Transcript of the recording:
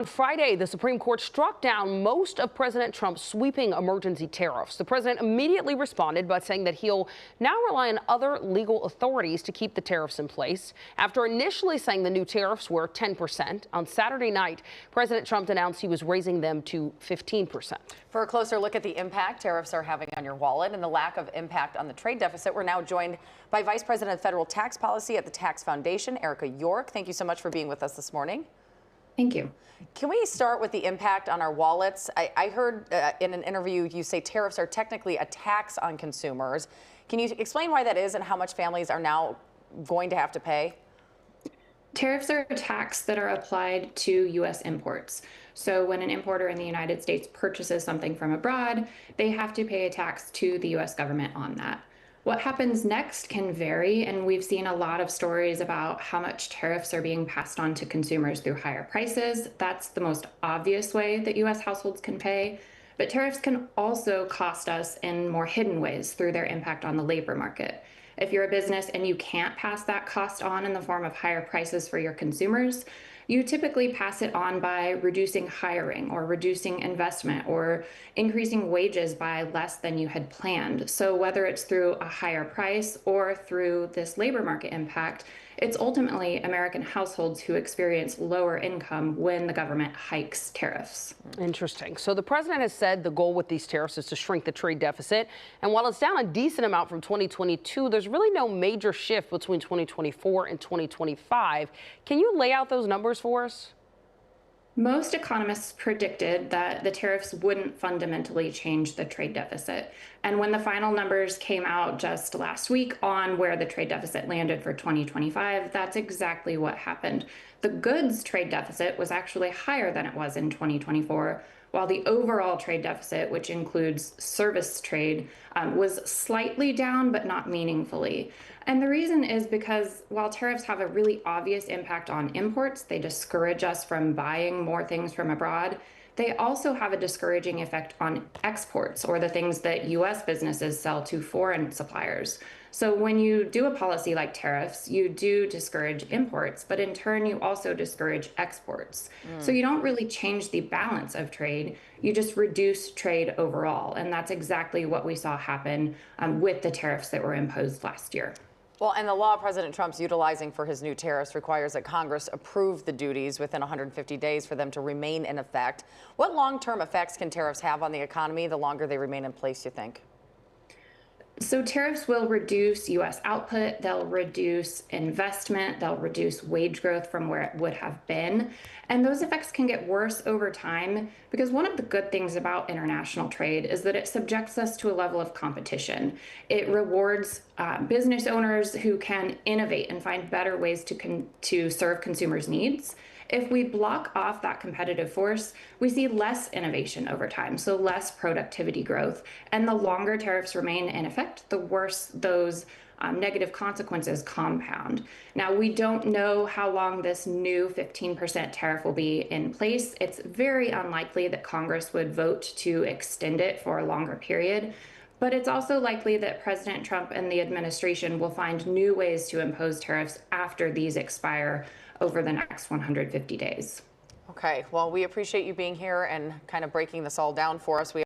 On Friday, the Supreme Court struck down most of President Trump's sweeping emergency tariffs. The president immediately responded by saying that he'll now rely on other legal authorities to keep the tariffs in place. After initially saying the new tariffs were 10%, on Saturday night, President Trump announced he was raising them to 15%. For a closer look at the impact tariffs are having on your wallet and the lack of impact on the trade deficit, we're now joined by Vice President of Federal Tax Policy at the Tax Foundation, Erica York. Thank you so much for being with us this morning. Thank you. Can we start with the impact on our wallets? I heard in an interview you say tariffs are technically a tax on consumers. Can you explain why that is and how much families are now going to have to pay? Tariffs are a tax that are applied to U.S. imports. So when an importer in the United States purchases something from abroad, they have to pay a tax to the U.S. government on that. What happens next can vary, and we've seen a lot of stories about how much tariffs are being passed on to consumers through higher prices. That's the most obvious way that U.S. households can pay. But tariffs can also cost us in more hidden ways through their impact on the labor market. If you're a business and you can't pass that cost on in the form of higher prices for your consumers, you typically pass it on by reducing hiring or reducing investment or increasing wages by less than you had planned. So whether it's through a higher price or through this labor market impact, it's ultimately American households who experience lower income when the government hikes tariffs. Interesting. So the president has said the goal with these tariffs is to shrink the trade deficit. And while it's down a decent amount from 2022, there's really no major shift between 2024 and 2025. Can you lay out those numbers for us? Most economists predicted that the tariffs wouldn't fundamentally change the trade deficit. And when the final numbers came out just last week on where the trade deficit landed for 2025, that's exactly what happened. The goods trade deficit was actually higher than it was in 2024, while the overall trade deficit, which includes service trade, was slightly down, but not meaningfully. And the reason is because while tariffs have a really obvious impact on imports, they discourage us from buying more things from abroad, they also have a discouraging effect on exports, or the things that U.S. businesses sell to foreign suppliers. So when you do a policy like tariffs, you do discourage imports, but in turn, you also discourage exports. So you don't really change the balance of trade, you just reduce trade overall. And that's exactly what we saw happen with the tariffs that were imposed last year. Well, and the law President Trump's utilizing for his new tariffs requires that Congress approve the duties within 150 days for them to remain in effect. What long-term effects can tariffs have on the economy the longer they remain in place, you think? So tariffs will reduce U.S. output, they'll reduce investment, they'll reduce wage growth from where it would have been. And those effects can get worse over time because one of the good things about international trade is that it subjects us to a level of competition. It rewards business owners who can innovate and find better ways to serve consumers' needs. If we block off that competitive force, we see less innovation over time, so less productivity growth. And the longer tariffs remain in effect, the worse those negative consequences compound. Now, we don't know how long this new 15% tariff will be in place. It's very unlikely that Congress would vote to extend it for a longer period. But it's also likely that President Trump and the administration will find new ways to impose tariffs after these expire over the next 150 days. Okay, well, we appreciate you being here and kind of breaking this all down for us.